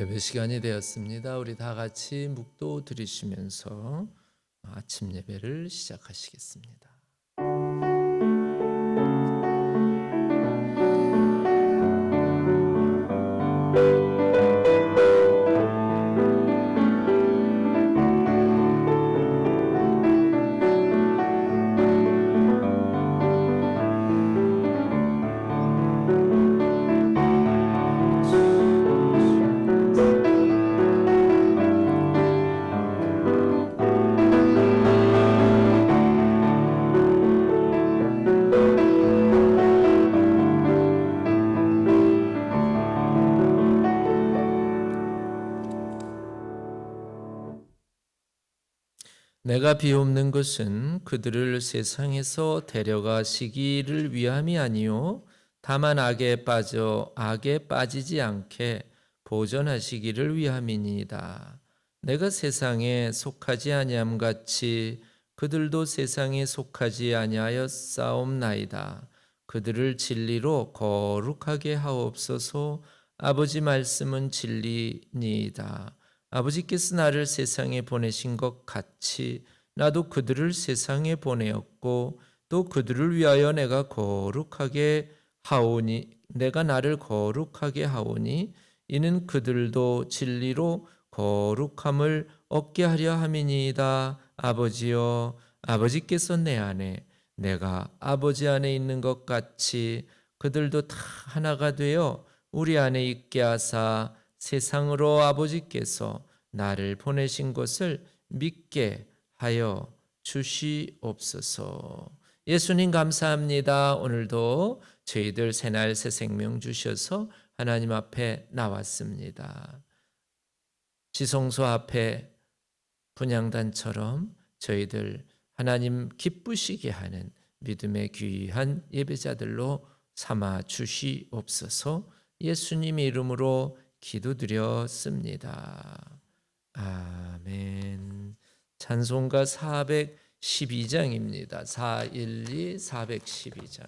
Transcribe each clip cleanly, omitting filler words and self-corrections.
예배 시간이 되었습니다. 우리 다 같이 묵도 들으시면서 아침 예배를 시작하시겠습니다. 내가 비옵는 것은 그들을 세상에서 데려가시기를 위함이 아니요 다만 악에 빠지지 않게 보존하시기를 위함이니이다. 내가 세상에 속하지 아니함 같이 그들도 세상에 속하지 아니하였사옵나이다. 그들을 진리로 거룩하게 하옵소서. 아버지 말씀은 진리니이다. 아버지께서 나를 세상에 보내신 것 같이 나도 그들을 세상에 보내었고 또 그들을 위하여 내가 나를 거룩하게 하오니 이는 그들도 진리로 거룩함을 얻게 하려 함이니이다. 아버지여, 아버지께서 내 안에 내가 아버지 안에 있는 것 같이 그들도 다 하나가 되어 우리 안에 있게 하사 세상으로 아버지께서 나를 보내신 것을 믿게 하여 주시옵소서. 예수님 감사합니다. 오늘도 저희들 새날 새 생명 주셔서 하나님 앞에 나왔습니다. 지성소 앞에 분향단처럼 저희들 하나님 기쁘시게 하는 믿음의 귀한 예배자들로 삼아 주시옵소서. 예수님의 이름으로 기도드렸습니다. 아멘. 찬송가 412장입니다. 412 412장.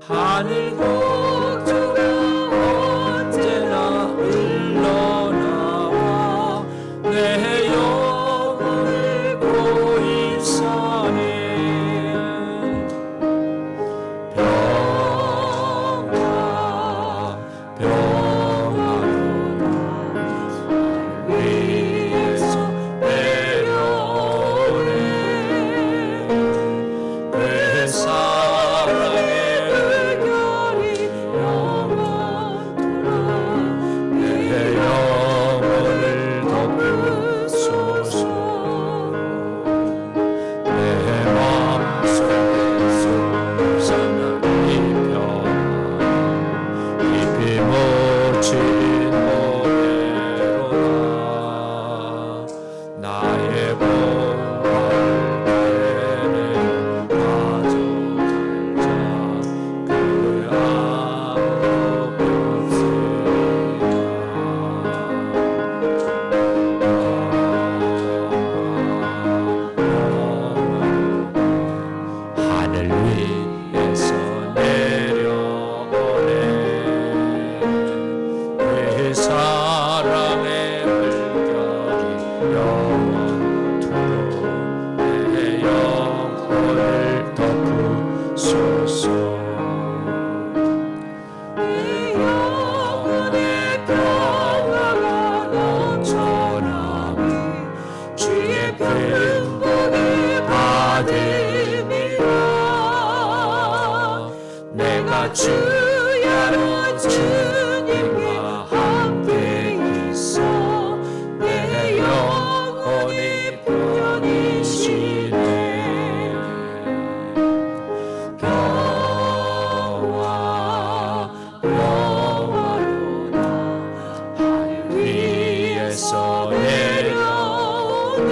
하늘 곡조가 언제나 흘러나와 내 영혼을 보이사네. 평화 위에서 내려오네. 그 사랑의 주야로 주님과 함께 있어 내 영혼이 편히 쉬네. 평화로운 위에서 내려오네.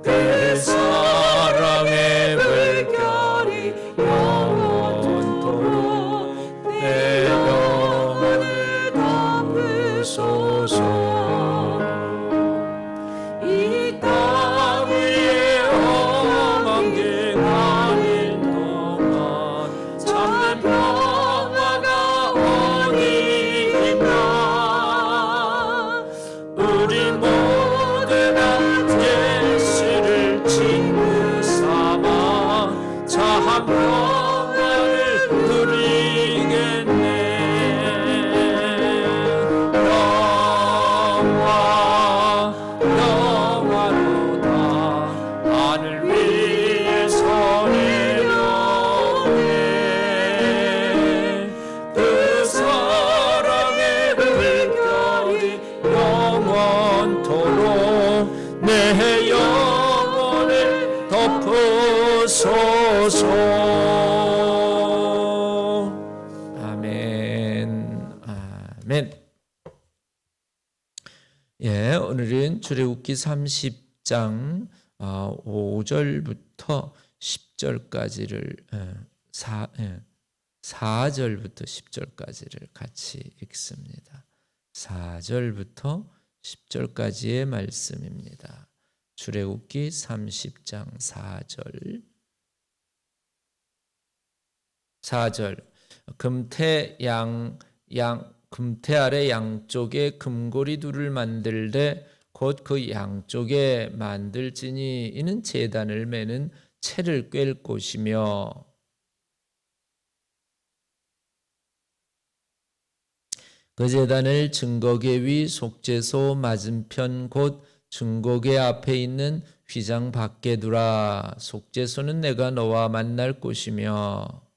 그 사랑의 물결이 영원토록 내 영혼을 덮으소서. 이 땅 위에 엉망진하는 동안 참된 평화가 어디 있나. 우리 모두 다 예수를 친구 삼아 참 평화를 누리겠네. 영화로다 하늘 위에서 내려오네. 그 사랑의 물결이 영원토록 내 영혼을 덮으소서. 아멘. 아멘. 예, 오늘은 출애굽기 30장 5절부터 10절까지를 4절부터 10절까지를 같이 읽습니다. 4절부터 10절까지의 말씀입니다. 출애굽기 30장 4절. 금태 아래 양쪽에 금고리 둘을 만들되 곧 그 양쪽에 만들지니 이는 제단을 매는 채를 꿰을 곳이며 그 제단을 증거계 위 속죄소 맞은편 곧 증거계 앞에 있는 휘장 밖에 두라. 속죄소는 내가 너와 만날 곳이며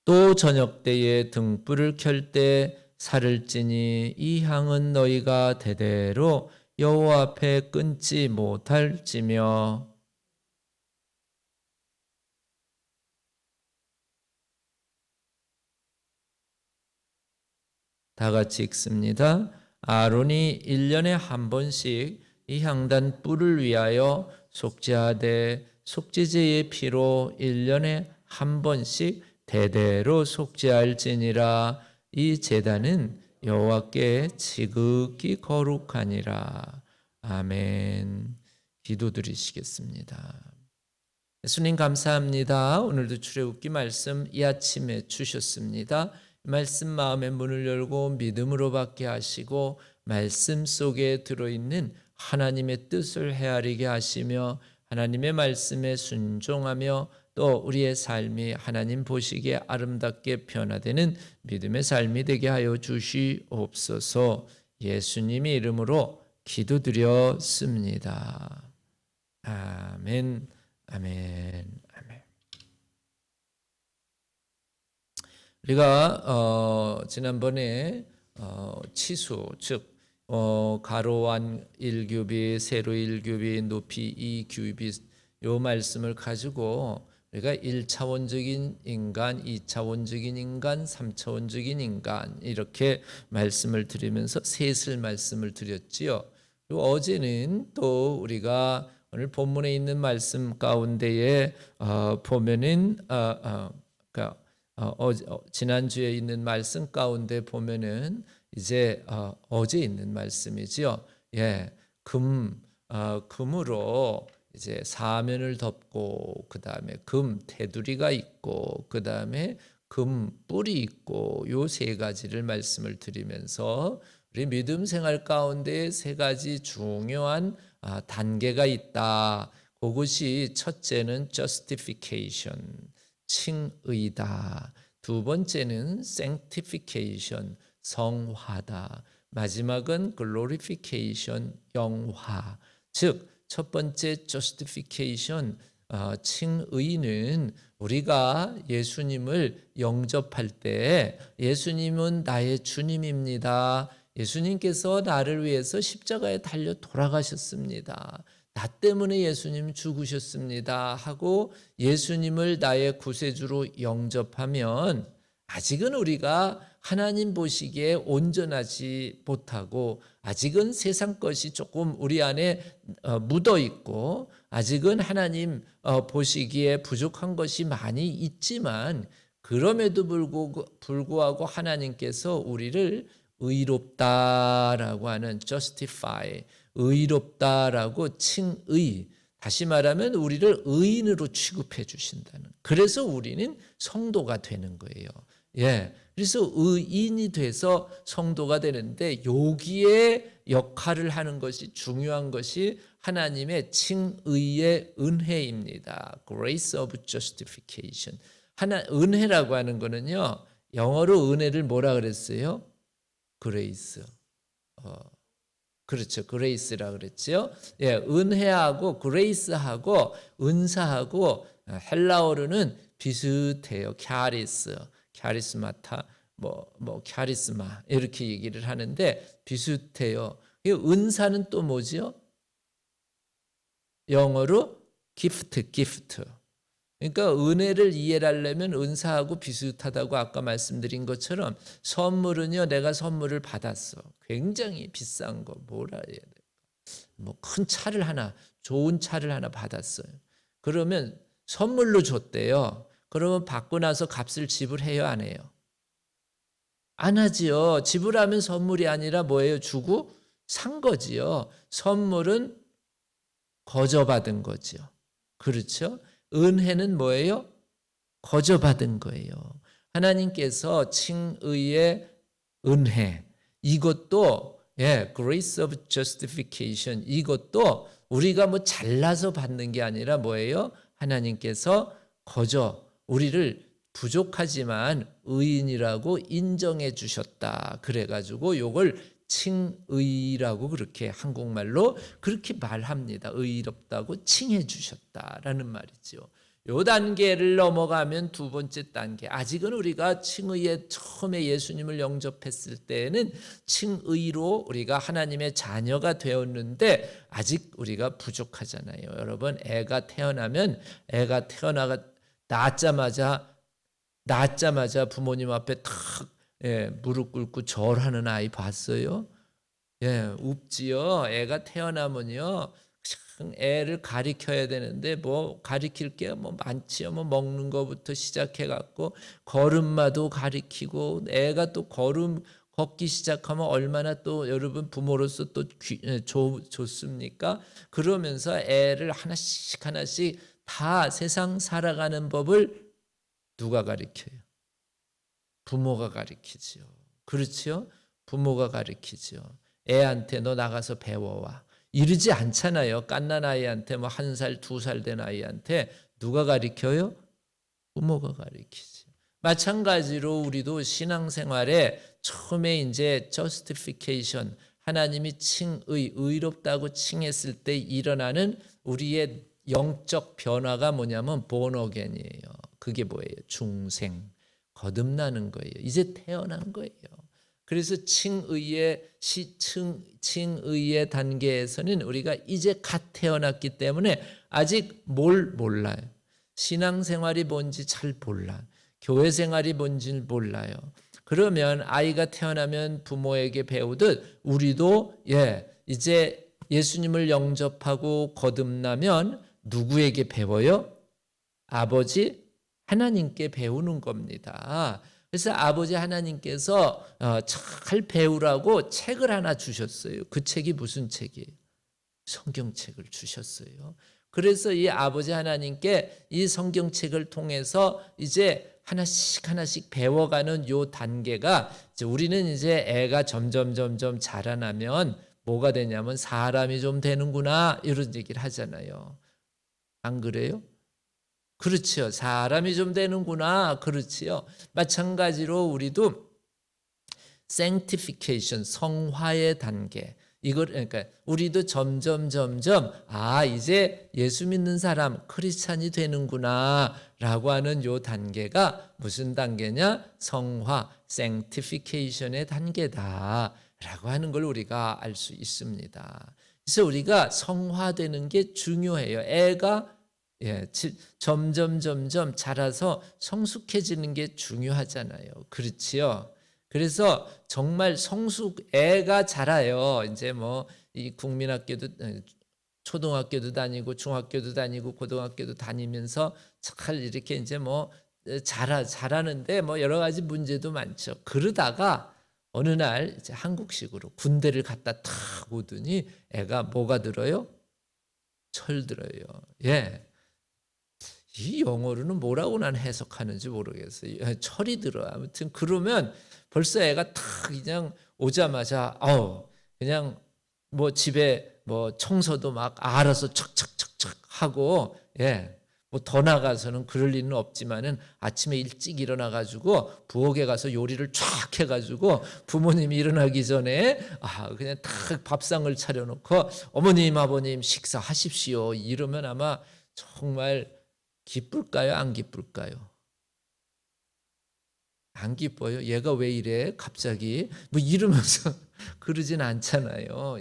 또 저녁 때에 등불을 켤 때 살을 찌니 이 향은 너희가 대대로 여호와 앞에 끊지 못할지며. 다 같이 읽습니다. 아론이 1년에 한 번씩 이 향단 뿔을 위하여 속죄하되 속죄제의 피로 1년에 한 번씩 대대로 속죄할지니라. 이 제단은 여호와께 지극히 거룩하니라. 아멘. 기도드리시겠습니다. 예수님 감사합니다. 오늘도 출애굽기 말씀 이 아침에 주셨습니다. 말씀 마음의 문을 열고 믿음으로 받게 하시고 말씀 속에 들어있는 하나님의 뜻을 헤아리게 하시며 하나님의 말씀에 순종하며 또 우리의 삶이 하나님 보시기에 아름답게 변화되는 믿음의 삶이 되게 하여 주시옵소서. 예수님의 이름으로 기도드렸습니다. 아멘, 아멘, 아멘. 우리가 지난번에 치수 즉 가로1 1규빗, 세로 1규빗, 높이 2규빗 요 말씀을 가지고 우리가 1차원적인 인간, 2차원적인 인간, 3차원적인 인간 이렇게 말씀을 드리면서 셋을 말씀을 드렸지요. 그리고 어제는 또 우리가 오늘 본문에 있는 말씀 가운데에 보면은 지난주에 있는 말씀 가운데 보면은 이제 어제 있는 말씀이지요. 예, 금으로 이제 사면을 덮고 그 다음에 금 테두리가 있고 그 다음에 금 뿔이 있고 요 세 가지를 말씀을 드리면서 우리 믿음 생활 가운데 세 가지 중요한 단계가 있다. 그것이 첫째는 justification, 칭의다. 두 번째는 sanctification, 성화다. 마지막은 glorification, 영화. 즉 첫 번째 justification, 칭의는 우리가 예수님을 영접할 때 예수님은 나의 주님입니다. 예수님께서 나를 위해서 십자가에 달려 돌아가셨습니다. 나 때문에 예수님 죽으셨습니다 하고 예수님을 나의 구세주로 영접하면 아직은 우리가 하나님 보시기에 온전하지 못하고 아직은 세상 것이 조금 우리 안에 묻어 있고 아직은 하나님 보시기에 부족한 것이 많이 있지만 그럼에도 불구하고 하나님께서 우리를 의롭다라고 하는 justify, 의롭다라고 칭의, 다시 말하면 우리를 의인으로 취급해 주신다는. 그래서 우리는 성도가 되는 거예요. 예. 그래서 의인이 돼서 성도가 되는데 여기에 역할을 하는 것이 중요한 것이 하나님의 칭의의 은혜입니다. Grace of justification. 은혜라고 하는 거는요. 영어로 은혜를 뭐라 그랬어요? 그레이스. 그렇죠. 그레이스라 그랬죠. 예, 은혜하고 그레이스하고 은사하고 헬라어로는 비슷해요. 캬리스마타, 캬리스마 이렇게 얘기를 하는데 비슷해요. 은사는 또 뭐지요? 영어로 gift. 그러니까 은혜를 이해하려면 은사하고 비슷하다고 아까 말씀드린 것처럼 선물은요, 내가 선물을 받았어. 굉장히 비싼 거, 뭐라 해야 돼? 큰 차를 하나, 좋은 차를 하나 받았어요. 그러면 선물로 줬대요. 그러면 받고 나서 값을 지불해요, 안 해요? 안 하지요. 지불하면 선물이 아니라 뭐예요? 주고 산 거지요. 선물은 거저받은 거죠. 그렇죠? 은혜는 뭐예요? 거저받은 거예요. 하나님께서 칭의의 은혜, 이것도 grace of justification, 이것도 우리가 잘라서 받는 게 아니라 뭐예요? 하나님께서 우리를 부족하지만 의인이라고 인정해 주셨다. 그래가지고 이걸 칭의라고 그렇게 한국말로 그렇게 말합니다. 의롭다고 칭해 주셨다라는 말이죠. 요 단계를 넘어가면 두 번째 단계. 아직은 우리가 칭의에 처음에 예수님을 영접했을 때는 칭의로 우리가 하나님의 자녀가 되었는데 아직 우리가 부족하잖아요. 여러분, 애가 낳자마자 부모님 앞에 탁 무릎 꿇고 절하는 아이 봤어요? 예, 웃지요. 애가 태어나면요, 애를 가리켜야 되는데 가리킬 게 많지요. 먹는 거부터 시작해 갖고 걸음마도 가리키고 애가 또 걷기 시작하면 얼마나 또 여러분 부모로서 또 좋습니까? 그러면서 애를 하나씩 다 세상 살아가는 법을 누가 가리켜요? 부모가 가리키죠. 그렇죠? 부모가 가리키죠. 애한테 너 나가서 배워와. 이러지 않잖아요. 갓난 아이한테 1살, 2살 된 아이한테 누가 가리켜요? 부모가 가리키죠. 마찬가지로 우리도 신앙생활에 처음에 이제 justification, 하나님이 의롭다고 칭했을 때 일어나는 우리의 영적 변화가 뭐냐면 born again이에요. 그게 뭐예요? 중생, 거듭나는 거예요. 이제 태어난 거예요. 그래서 칭의의 단계에서는 우리가 이제 갓 태어났기 때문에 아직 뭘 몰라요. 신앙생활이 뭔지 잘 몰라. 교회 생활이 뭔지 몰라요. 그러면 아이가 태어나면 부모에게 배우듯 우리도 이제 예수님을 영접하고 거듭나면 누구에게 배워요? 아버지 하나님께 배우는 겁니다. 그래서 아버지 하나님께서 잘 배우라고 책을 하나 주셨어요. 그 책이 무슨 책이에요? 성경책을 주셨어요. 그래서 이 아버지 하나님께 이 성경책을 통해서 이제 하나씩 배워가는 요 단계가 이제 우리는 이제 애가 점점 자라나면 뭐가 되냐면 사람이 좀 되는구나 이런 얘기를 하잖아요. 안 그래요? 그렇죠. 사람이 좀 되는구나. 그렇지요. 마찬가지로 우리도 sanctification, 성화의 단계. 그러니까 우리도 점점 이제 예수 믿는 사람 크리스찬이 되는구나라고 하는 요 단계가 무슨 단계냐? 성화, sanctification의 단계다라고 하는 걸 우리가 알 수 있습니다. 그래서 우리가 성화되는 게 중요해요. 애가 점점 자라서 성숙해지는 게 중요하잖아요. 그렇지요? 그래서 정말 애가 자라요. 이제 뭐 이 국민학교도 초등학교도 다니고 중학교도 다니고 고등학교도 다니면서 잘 이렇게 이제 뭐 잘하는데 뭐 여러 가지 문제도 많죠. 그러다가 어느 날 이제 한국식으로 군대를 갔다 탁 오더니 애가 뭐가 들어요? 철들어요. 예. 이 영어로는 뭐라고 난 해석하는지 모르겠어요. 철이 들어. 아무튼 그러면 벌써 애가 탁 그냥 오자마자 그냥 뭐 집에 뭐 청소도 막 알아서 척척척척 하고 뭐 더 나가서는 그럴 일은 없지만은 아침에 일찍 일어나 가지고 부엌에 가서 요리를 쫙 해가지고 부모님이 일어나기 전에 그냥 탁 밥상을 차려놓고 어머님 아버님 식사하십시오 이러면 아마 정말 기쁠까요? 안 기쁠까요? 안 기뻐요. 얘가 왜 이래? 갑자기 뭐 이러면서 그러진 않잖아요.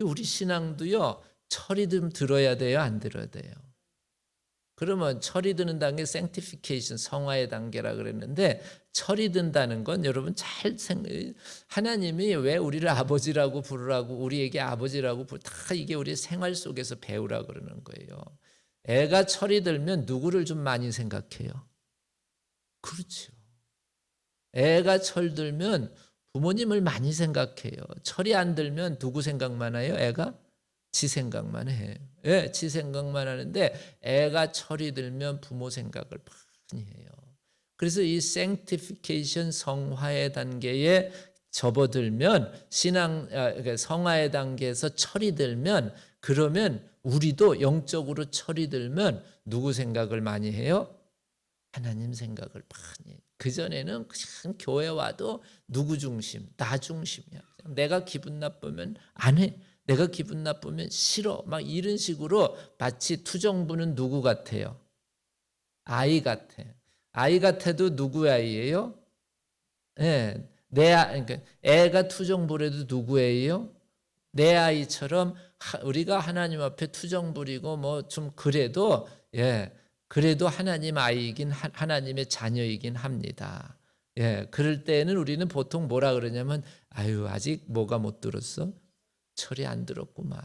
우리 신앙도요. 철이 좀 들어야 돼요, 안 들어야 돼요? 그러면 철이 드는 단계 sanctification 성화의 단계라 그랬는데 철이 든다는 건 여러분 하나님이 왜 우리를 아버지라고 부르라고 우리에게 아버지라고 다 이게 우리 생활 속에서 배우라 그러는 거예요. 애가 철이 들면 누구를 좀 많이 생각해요? 그렇죠. 애가 철들면 부모님을 많이 생각해요. 철이 안 들면 누구 생각만 해요? 애가 지 생각만 해. 지 생각만 하는데 애가 철이 들면 부모 생각을 많이 해요. 그래서 이 sanctification 성화의 단계에 접어들면 그러니까 성화의 단계에서 철이 들면 그러면 우리도 영적으로 철이 들면 누구 생각을 많이 해요? 하나님 생각을 많이 해요. 그전에는 그냥 교회 와도 누구 중심? 나 중심이야. 내가 기분 나쁘면 안 해. 내가 기분 나쁘면 싫어. 막 이런 식으로 마치 투정부는 누구 같아요? 아이 같아. 아이 같아도 누구의 아이예요? 그러니까 애가 투정부라도 누구예요? 내 아이처럼 우리가 하나님 앞에 투정 부리고 뭐 좀 그래도 하나님 아이이긴 하나님의 자녀이긴 합니다. 그럴 때는 우리는 보통 뭐라 그러냐면 아직 뭐가 못 들었어? 철이 안 들었구만.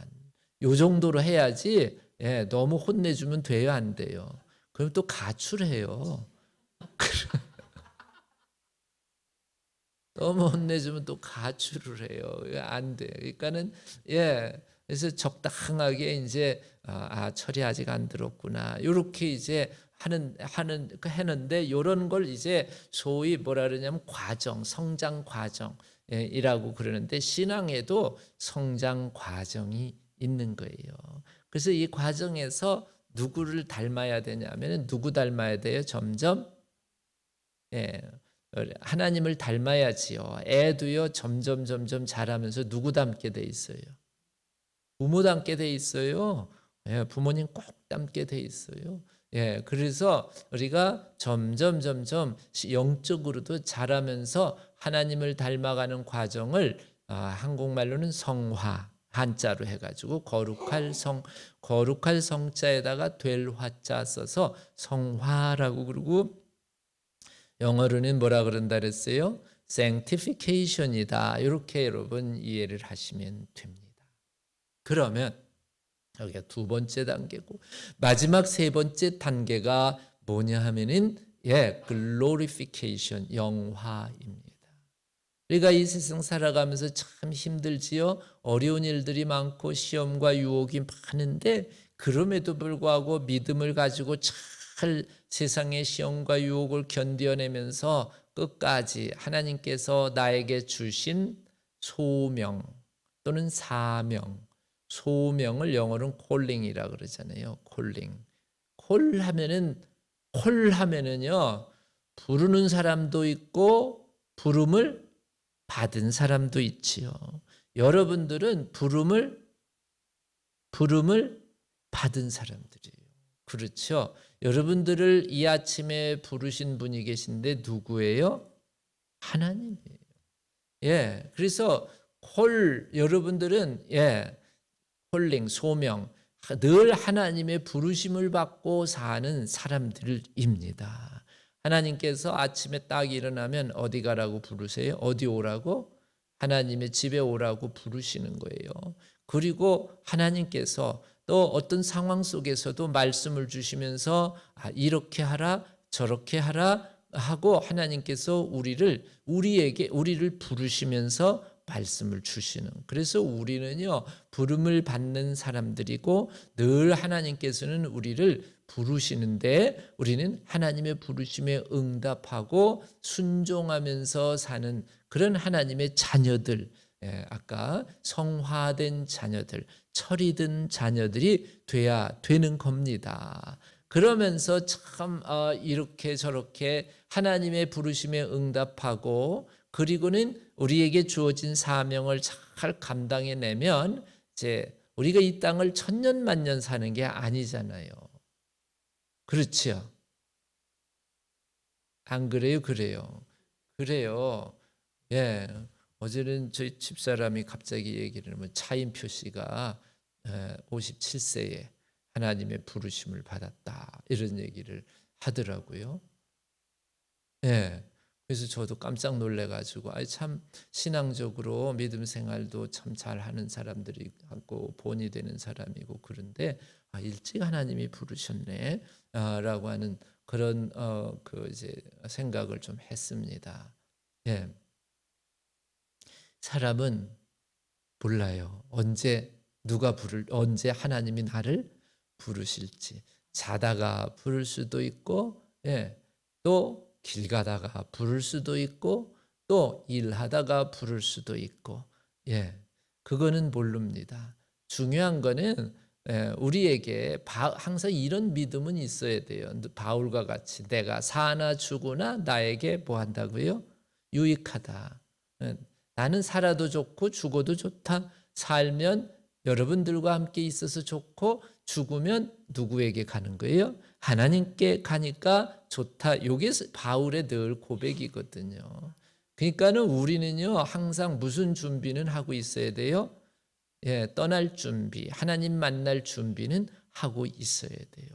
요 정도로 해야지. 너무 혼내주면 돼요, 안 돼요? 그럼 또 가출해요. 너무 혼내주면 또 가출을 해요. 안 돼. 그러니까는 그래서 적당하게 이제 철이 아직 안 들었구나. 이렇게 이제 하는데 이런 걸 이제 소위 뭐라 그러냐면 성장 과정이라고 그러는데 신앙에도 성장 과정이 있는 거예요. 그래서 이 과정에서 누구를 닮아야 되냐면 누구 닮아야 돼요? 점점 하나님을 닮아야지요. 애도요 점점 자라면서 누구 닮게 돼 있어요? 부모 닮게 돼 있어요. 부모님 꼭 닮게 돼 있어요. 그래서 우리가 점점 영적으로도 자라면서 하나님을 닮아가는 과정을 한국말로는 성화 한자로 해가지고 거룩할 성자에다가 될 화자 써서 성화라고 그러고 영어로는 뭐라 그런다 그랬어요? sanctification이다. 이렇게 여러분 이해를 하시면 됩니다. 그러면 여기가 두 번째 단계고 마지막 세 번째 단계가 뭐냐 하면은 glorification 영화입니다. 우리가 이 세상 살아가면서 참 힘들지요. 어려운 일들이 많고 시험과 유혹이 많은데 그럼에도 불구하고 믿음을 가지고 잘 세상의 시험과 유혹을 견뎌내면서 끝까지 하나님께서 나에게 주신 소명 또는 사명, 소명을 영어로는 콜링이라 그러잖아요. 콜하면은요 부르는 사람도 있고 부름을 받은 사람도 있지요. 여러분들은 부름을 받은 사람들이에요. 그렇죠? 여러분들을 이 아침에 부르신 분이 계신데 누구예요? 하나님이에요. 그래서 여러분들은 콜링, 소명, 늘 하나님의 부르심을 받고 사는 사람들입니다. 하나님께서 아침에 딱 일어나면 어디 가라고 부르세요? 어디 오라고? 하나님의 집에 오라고 부르시는 거예요. 그리고 하나님께서 또 어떤 상황 속에서도 말씀을 주시면서 이렇게 하라, 저렇게 하라 하고 하나님께서 우리를 부르시면서 말씀을 주시는. 그래서 우리는요, 부름을 받는 사람들이고 늘 하나님께서는 우리를 부르시는데 우리는 하나님의 부르심에 응답하고 순종하면서 사는 그런 하나님의 자녀들, 아까 성화된 자녀들, 철이 든 자녀들이 돼야 되는 겁니다. 그러면서 참 이렇게 저렇게 하나님의 부르심에 응답하고 그리고는 우리에게 주어진 사명을 잘 감당해내면 이제 우리가 이 땅을 천년만년 사는 게 아니잖아요. 그렇죠? 안 그래요? 그래요. 그래요. 예. 어제는 저희 집사람이 갑자기 얘기를 하면 차인표 씨가 57세에 하나님의 부르심을 받았다. 이런 얘기를 하더라고요. 예. 그래서 저도 깜짝 놀래가지고, 참 신앙적으로 믿음 생활도 참 잘하는 사람들이고 본이 되는 사람이고 그런데 일찍 하나님이 부르셨네, 라고 하는 그런 이제 생각을 좀 했습니다. 예. 사람은 몰라요. 언제 하나님이 나를 부르실지. 자다가 부를 수도 있고, 예, 또 길 가다가 부를 수도 있고, 또 일하다가 부를 수도 있고, 예, 그거는 모릅니다. 중요한 거는 우리에게 항상 이런 믿음은 있어야 돼요. 바울과 같이 내가 사나 죽으나 나에게 뭐 한다고요? 유익하다. 나는 살아도 좋고 죽어도 좋다. 살면 여러분들과 함께 있어서 좋고 죽으면 누구에게 가는 거예요? 하나님께 가니까 좋다. 이게 바울의 늘 고백이거든요. 그러니까는 우리는요, 항상 무슨 준비는 하고 있어야 돼요? 떠날 준비, 하나님 만날 준비는 하고 있어야 돼요.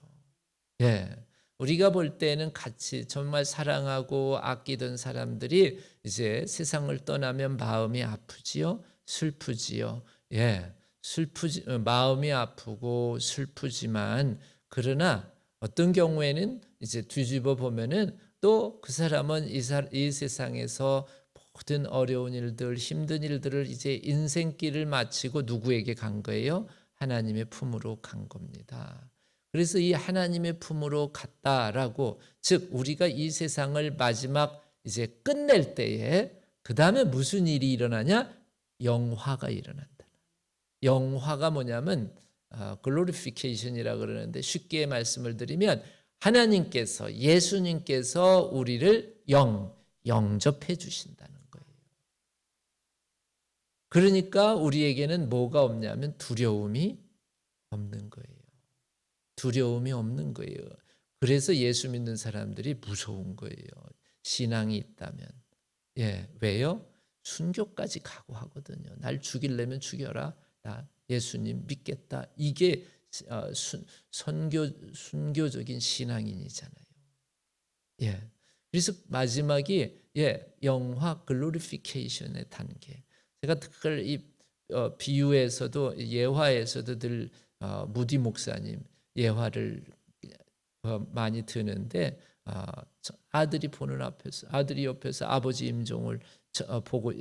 우리가 볼 때는 같이 정말 사랑하고 아끼던 사람들이 이제 세상을 떠나면 마음이 아프지요, 슬프지요. 마음이 아프고 슬프지만 그러나 어떤 경우에는 이제 뒤집어 보면은 또 그 사람은 이 세상에서 모든 어려운 일들, 힘든 일들을 이제 인생길을 마치고 누구에게 간 거예요? 하나님의 품으로 간 겁니다. 그래서 이 하나님의 품으로 갔다라고, 즉 우리가 이 세상을 마지막 이제 끝낼 때에 그 다음에 무슨 일이 일어나냐? 영화가 일어난다. 영화가 뭐냐면 글로리피케이션이라 그러는데 쉽게 말씀을 드리면 하나님께서 예수님께서 우리를 영접해 주신다는 거예요. 그러니까 우리에게는 뭐가 없냐면 두려움이 없는 거예요. 두려움이 없는 거예요. 그래서 예수 믿는 사람들이 무서운 거예요. 신앙이 있다면. 왜요? 순교까지 각오하거든요. 날 죽이려면 죽여라. 나 예수님 믿겠다. 이게 순교적인 신앙인이잖아요. 그래서 마지막이 영화 글로리피케이션의 단계. 제가 그걸 이 비유에서도 예화에서도 늘 무디 목사님 예화를 많이 드는데 아들이 옆에서 아버지 임종을 보고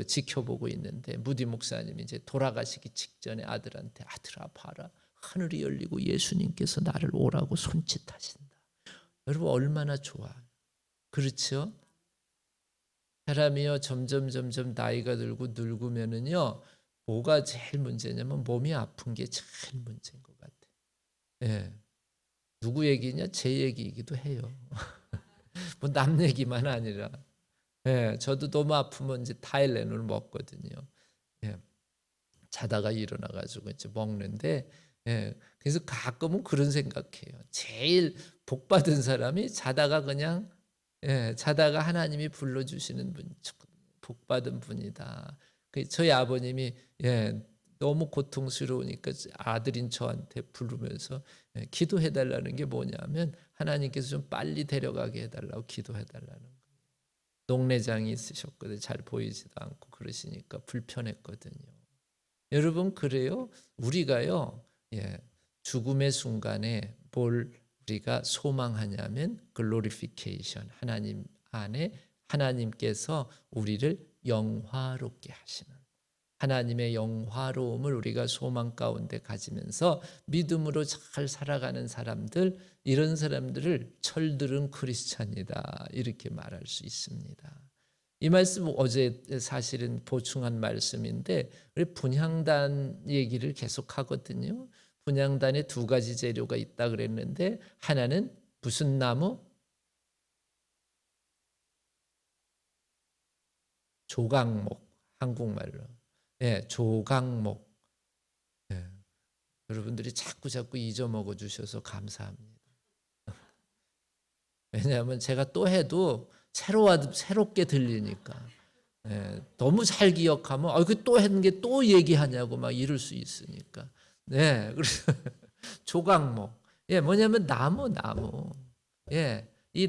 지켜보고 있는데 무디 목사님이 이제 돌아가시기 직전에 아들한테 아들아 봐라, 하늘이 열리고 예수님께서 나를 오라고 손짓하신다. 여러분 얼마나 좋아. 그렇죠? 사람이요 점점 나이가 들고 늙으면은요 뭐가 제일 문제냐면 몸이 아픈 게 제일 문제인 것 같아. 누구 얘기냐? 제 얘기이기도 해요. 뭐 남 얘기만 아니라. 저도 너무 아프면 이제 타일레놀 먹거든요. 자다가 일어나가지고 이제 먹는데, 그래서 가끔은 그런 생각해요. 제일 복 받은 사람이 자다가 그냥, 자다가 하나님이 불러주시는 분, 복 받은 분이다. 저희 아버님이 너무 고통스러우니까 아들인 저한테 부르면서 기도해달라는 게 뭐냐면 하나님께서 좀 빨리 데려가게 해달라고 기도해달라는 거예요. 녹내장이 있으셨거든요. 잘 보이지도 않고 그러시니까 불편했거든요. 여러분 그래요? 우리가요, 죽음의 순간에 뭘 우리가 소망하냐면 글로리피케이션, 하나님 안에 하나님께서 우리를 영화롭게 하시는 하나님의 영화로움을 우리가 소망 가운데 가지면서 믿음으로 잘 살아가는 사람들, 이런 사람들을 철들은 크리스찬이다 이렇게 말할 수 있습니다. 이 말씀 어제 사실은 보충한 말씀인데 우리 분향단 얘기를 계속 하거든요. 분향단에 두 가지 재료가 있다 그랬는데 하나는 무슨 나무? 조각목, 한국말로. 조각목. 여러분들이 자꾸 잊어먹어 주셔서 감사합니다. 왜냐하면 제가 또 해도 새롭게 들리니까. 너무 잘 기억하면 또 했는 게 또 얘기하냐고 막 이럴 수 있으니까. 그래서 조각목. 뭐냐면 나무. 이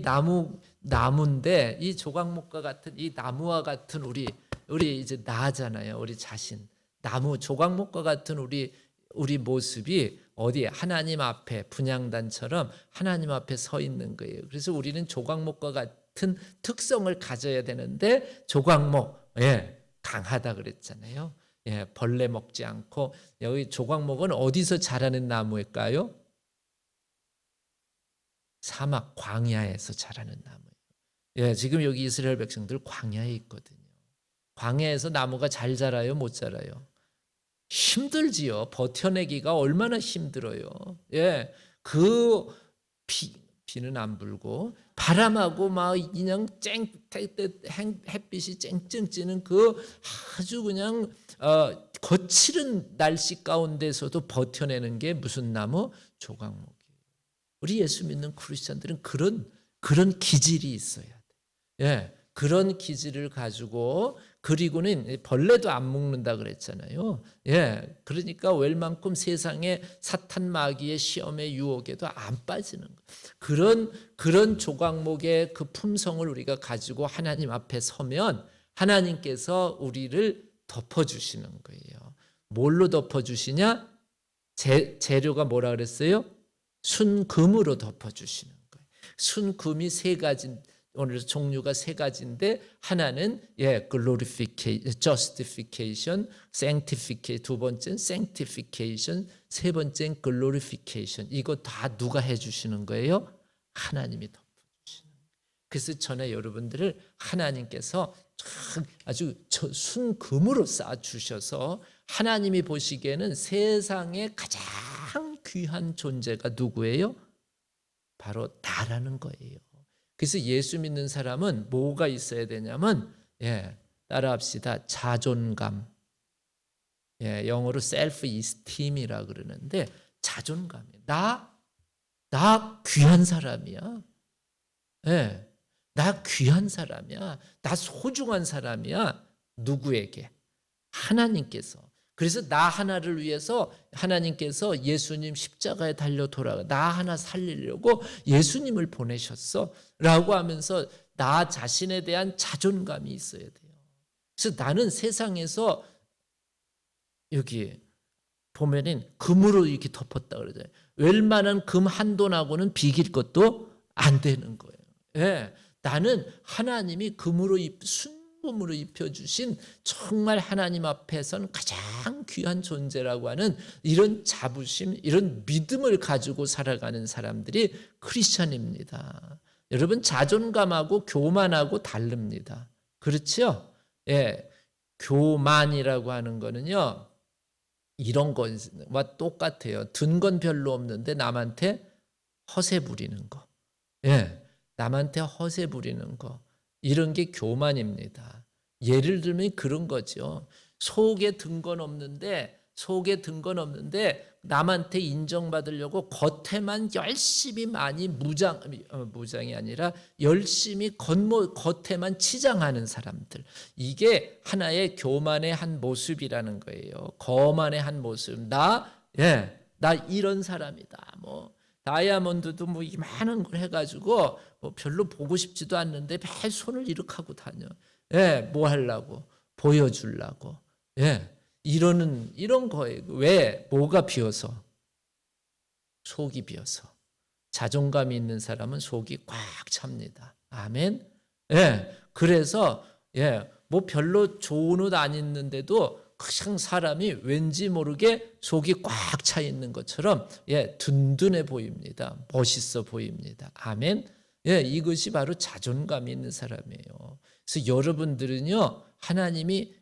나무인데 이 조각목과 같은 이 나무와 같은 우리 이제 나잖아요. 우리 자신. 나무 조각목과 같은 우리 모습이 어디에 하나님 앞에 분향단처럼 하나님 앞에 서 있는 거예요. 그래서 우리는 조각목과 같은 특성을 가져야 되는데 조각목 강하다 그랬잖아요. 벌레 먹지 않고 여기 조각목은 어디서 자라는 나무일까요? 사막 광야에서 자라는 나무예요. 지금 여기 이스라엘 백성들 광야에 있거든요. 광야에서 나무가 잘 자라요, 못 자라요? 힘들지요. 버텨내기가 얼마나 힘들어요. 그 비는 안 불고 바람하고 막 그냥 햇빛이 쨍쨍 찌는 그 아주 그냥 거칠은 날씨 가운데서도 버텨내는 게 무슨 나무? 조각목이에요. 우리 예수 믿는 크리스천들은 그런 기질이 있어야 돼. 그런 기질을 가지고 그리고는 벌레도 안 먹는다 그랬잖아요. 그러니까 웬만큼 세상에 사탄 마귀의 시험의 유혹에도 안 빠지는 거예요. 그런 조각목의 그 품성을 우리가 가지고 하나님 앞에 서면 하나님께서 우리를 덮어주시는 거예요. 뭘로 덮어주시냐? 재료가 뭐라 그랬어요? 순금으로 덮어주시는 거예요. 순금이 세 가지, 오늘 종류가 세 가지인데 하나는 glorification, justification, sanctification, 두 번째는 sanctification, 세 번째는 glorification. 이거 다 누가 해주시는 거예요? 하나님이 덮어주시는 거예요. 그래서 전에 여러분들을 하나님께서 아주 순금으로 쌓아주셔서 하나님이 보시기에는 세상에 가장 귀한 존재가 누구예요? 바로 나라는 거예요. 그래서 예수 믿는 사람은 뭐가 있어야 되냐면 따라합시다. 자존감. 영어로 self-esteem이라 그러는데 자존감이에요. 나 귀한 사람이야. 나 귀한 사람이야. 나 소중한 사람이야. 누구에게? 하나님께서. 그래서 나 하나를 위해서 하나님께서 예수님 십자가에 달려 돌아가 나 하나 살리려고 예수님을 보내셨어 라고 하면서 나 자신에 대한 자존감이 있어야 돼요. 그래서 나는 세상에서 여기 보면은 금으로 이렇게 덮었다 그러잖아요. 웬만한 금 한 돈하고는 비길 것도 안 되는 거예요. 나는 하나님이 금으로 순금으로 입혀주신 정말 하나님 앞에선 가장 귀한 존재라고 하는 이런 자부심, 이런 믿음을 가지고 살아가는 사람들이 크리스천입니다. 여러분 자존감하고 교만하고 다릅니다. 그렇죠? 교만이라고 하는 거는요. 이런 것과 똑같아요. 든 건 별로 없는데 남한테 허세 부리는 거. 남한테 허세 부리는 거. 이런 게 교만입니다. 예를 들면 그런 거죠. 속에 든 건 없는데 남한테 인정받으려고 겉에만 열심히 많이 무장이 아니라 열심히 겉에만 치장하는 사람들. 이게 하나의 교만의 한 모습이라는 거예요. 거만의 한 모습. 나 이런 사람이다. 뭐 다이아몬드도 뭐 많은 걸 해가지고 뭐 별로 보고 싶지도 않는데 매일 손을 이렇게 하고 다녀. 뭐 하려고? 보여주려고. 이런 거예요. 왜? 뭐가 비어서? 속이 비어서. 자존감이 있는 사람은 속이 꽉 찹니다. 아멘. 그래서 뭐 별로 좋은 옷 안 입는데도 그냥 사람이 왠지 모르게 속이 꽉 차 있는 것처럼 든든해 보입니다. 멋있어 보입니다. 아멘. 이것이 바로 자존감이 있는 사람이에요. 그래서 여러분들은요, 하나님이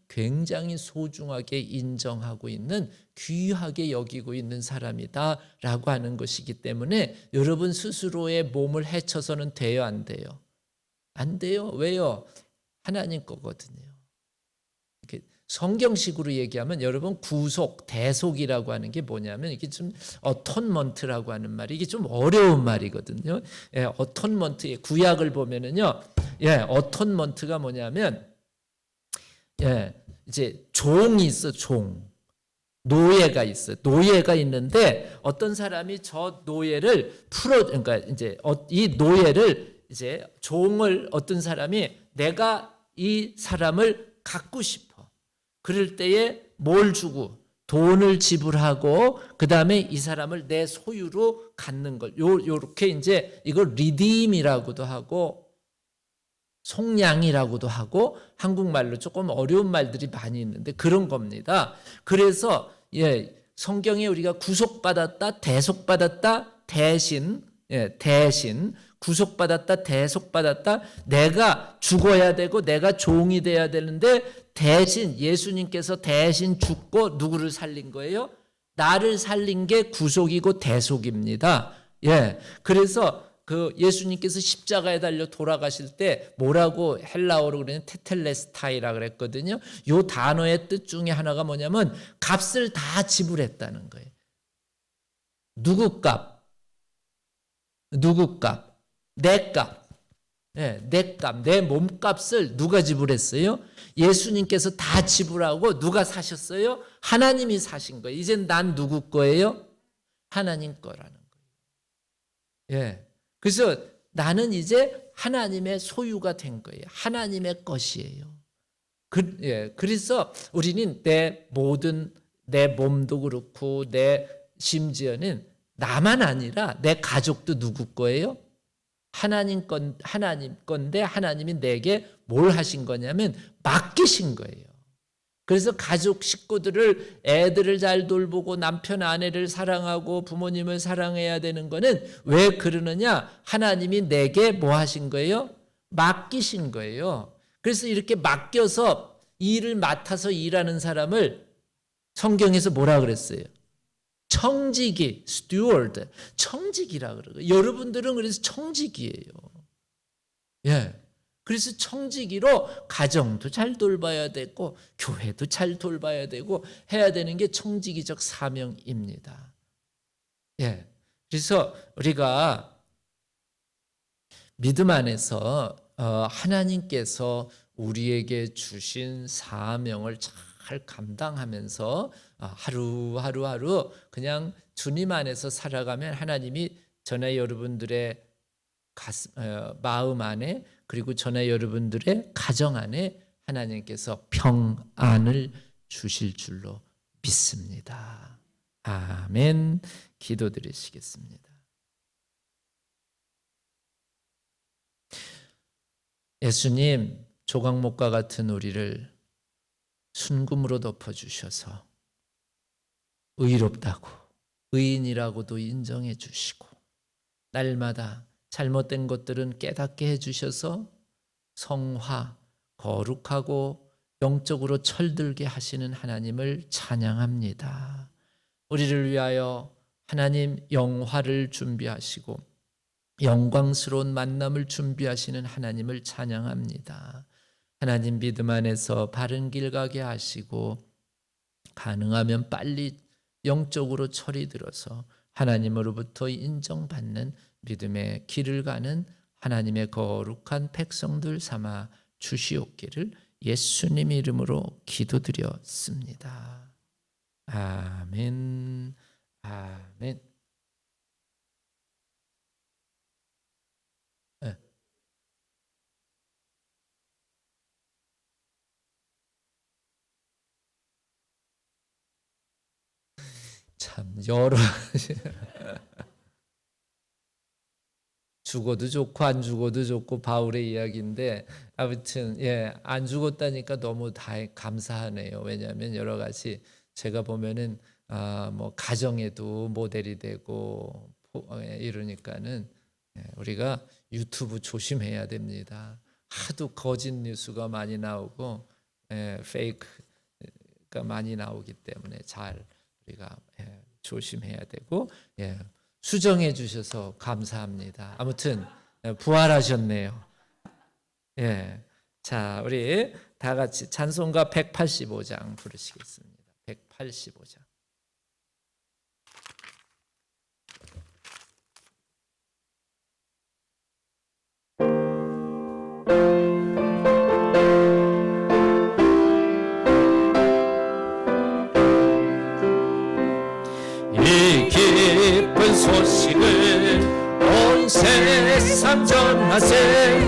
굉장히 소중하게 인정하고 있는, 귀하게 여기고 있는 사람이다라고 하는 것이기 때문에 여러분 스스로의 몸을 해쳐서는 돼요, 안 돼요? 안 돼요. 왜요? 하나님 거거든요. 성경식으로 얘기하면 여러분 구속, 대속이라고 하는 게 뭐냐면 이게 좀 어톤먼트라고 하는 말이 이게 좀 어려운 말이거든요. 어톤먼트 구약을 보면은요, 어톤먼트가 뭐냐면 이제 종이 있어, 노예가 있어. 노예가 있는데 어떤 사람이 저 노예를 그러니까 이제 이 노예를 이제 종을 어떤 사람이 내가 이 사람을 갖고 싶어. 그럴 때에 뭘 주고 돈을 지불하고 그다음에 이 사람을 내 소유로 갖는 걸 요렇게 이제 이걸 리딤이라고도 하고 속량이라고도 하고 한국말로 조금 어려운 말들이 많이 있는데 그런 겁니다. 그래서 성경에 우리가 구속받았다, 대속받았다, 대신 구속받았다, 대속받았다, 내가 죽어야 되고 내가 종이 돼야 되는데 대신 예수님께서 대신 죽고 누구를 살린 거예요? 나를 살린 게 구속이고 대속입니다. 그래서 그 예수님께서 십자가에 달려 돌아가실 때 뭐라고 헬라어로 그러냐 테텔레스타이라 그랬거든요. 요 단어의 뜻 중에 하나가 뭐냐면 값을 다 지불했다는 거예요. 누구 값? 내 값. 내 값, 내 몸값을 누가 지불했어요? 예수님께서 다 지불하고 누가 사셨어요? 하나님이 사신 거예요. 이젠 난 누구 거예요? 하나님 거라는 거예요. 그래서 나는 이제 하나님의 소유가 된 거예요. 하나님의 것이에요. 그래서 우리는 내 몸도 그렇고 심지어는 나만 아니라 내 가족도 누구 거예요? 하나님 건데 하나님이 내게 뭘 하신 거냐면 맡기신 거예요. 그래서 가족 식구들을 애들을 잘 돌보고 남편 아내를 사랑하고 부모님을 사랑해야 되는 거는 왜 그러느냐? 하나님이 내게 뭐 하신 거예요? 맡기신 거예요. 그래서 이렇게 맡겨서 일을 맡아서 일하는 사람을 성경에서 뭐라 그랬어요? 청지기, steward, 청지기라 그러고 여러분들은 그래서 청지기예요. 그래서 청지기로 가정도 잘 돌봐야 되고 교회도 잘 돌봐야 되고 해야 되는 게 청지기적 사명입니다. 그래서 우리가 믿음 안에서 하나님께서 우리에게 주신 사명을 잘 감당하면서 하루 그냥 주님 안에서 살아가면 하나님이 저나 여러분들의 마음 안에 그리고 저나 여러분들의 가정 안에 하나님께서 평안을 주실 줄로 믿습니다. 아멘. 기도드리시겠습니다. 예수님, 조각목과 같은 우리를 순금으로 덮어주셔서 의롭다고 의인이라고도 인정해 주시고 날마다 잘못된 것들은 깨닫게 해주셔서 성화, 거룩하고 영적으로 철들게 하시는 하나님을 찬양합니다. 우리를 위하여 하나님 영화를 준비하시고 영광스러운 만남을 준비하시는 하나님을 찬양합니다. 하나님 믿음 안에서 바른 길 가게 하시고 가능하면 빨리 영적으로 철이 들어서 하나님으로부터 인정받는 믿음의 길을 가는 하나님의 거룩한 백성들 삼아 주시옵기를 예수님 이름으로 기도드렸습니다. 아멘. 아멘. 네. 참 여러 죽어도 좋고 안 죽어도 좋고 바울의 이야기인데 아무튼 안 죽었다니까 너무 다 감사하네요. 왜냐하면 여러 가지 제가 보면은 뭐 가정에도 모델이 되고 이러니까는 우리가 유튜브 조심해야 됩니다. 하도 거짓 뉴스가 많이 나오고 페이크가 많이 나오기 때문에 잘 우리가 조심해야 되고 수정해 주셔서 감사합니다. 아무튼 부활하셨네요. 자, 우리 다 같이 찬송가 185장 부르시겠습니다. 185장. 이 기쁜 소식을 온 세상 전하세.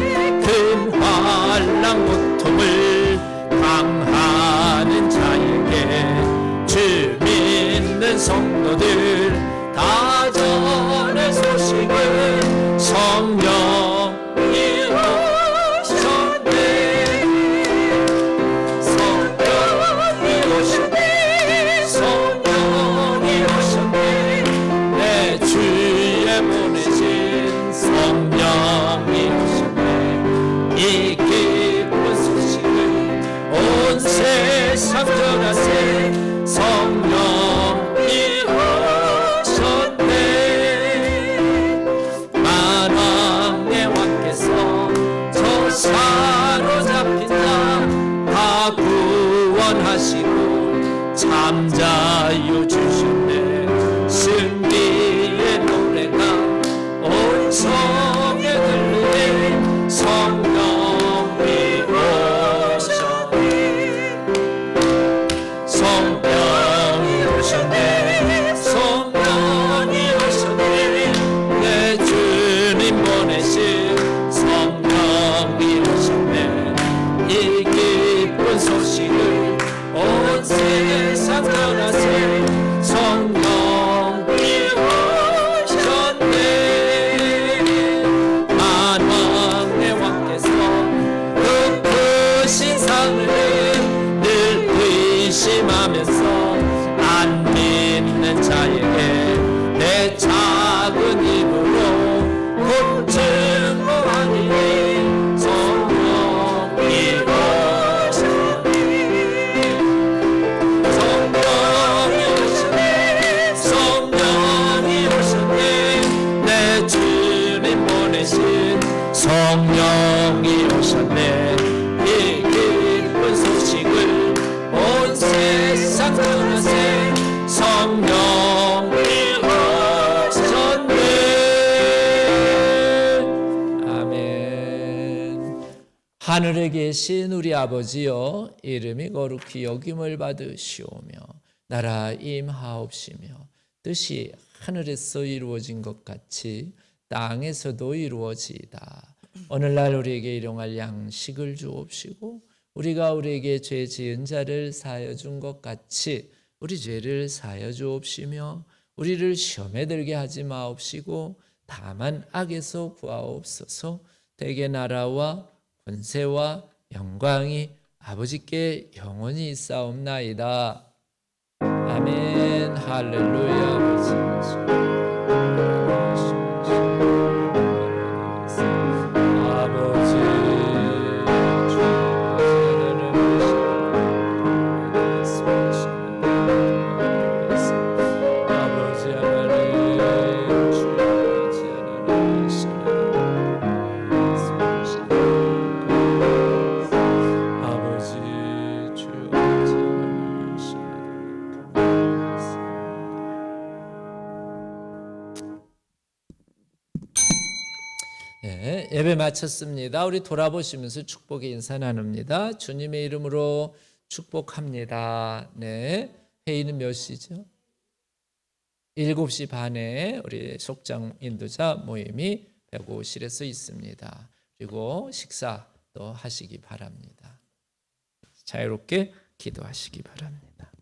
큰 환난 고통을 당하는 자에게 주 믿는 성도들 다 전해 소식을 성령이 오셨네. 성령이 오셨네. 성령이 오셨네. 내 주에 보내신 성령이 오셨네. 이 기쁜 소식을 온 세상 전하세. 성령이 오셨네. 만왕의 왕께서 저 사로잡힌 자 다 구원하시고 잠자유 주셨네. 승리의 노래가 온 성에 들리네. 성령이 오셨네. 성령이 오셨네. 성령이 오셨네. 내 주님 보내신 성령이 오셨네. 이 기쁜 소식을 온 세상 전하세. 성령이 오셨네. 만왕의 왕께서 그 크신 상을 늘 의심하면서 안 믿는 자에게 내 작은 입으로 곧 증거하니. 성령이 오셨네. 성령이 오셨네. 성령이 오셨네. 내 주님 보내신 성령이 오셨네. 이 기쁜 소식을 온 세상 전하세. 성령이 오셨네. 아멘. 하늘에 계신 우리 아버지여, 이름이 거룩히 여김을 받으시오며 나라 임하옵시며 뜻이 하늘에서 이루어진 것 같이 땅에서도 이루어지이다. 오늘날 우리에게 일용할 양식을 주옵시고 우리가 우리에게 죄 지은 자를 사하여 준 것 같이 우리 죄를 사하여 주옵시며 우리를 시험에 들게 하지 마옵시고 다만 악에서 구하옵소서. 대개 나라와 권세와 영광이 아버지께 영원히 있사옵나이다. 아멘. 할렐루야. 네, 예배 마쳤습니다. 우리 돌아보시면서 축복의 인사 나눕니다. 주님의 이름으로 축복합니다. 네, 회의는 몇 시죠? 7시 반에 우리 속장 인도자 모임이 배구실에서 있습니다. 그리고 식사도 하시기 바랍니다. 자유롭게 기도하시기 바랍니다.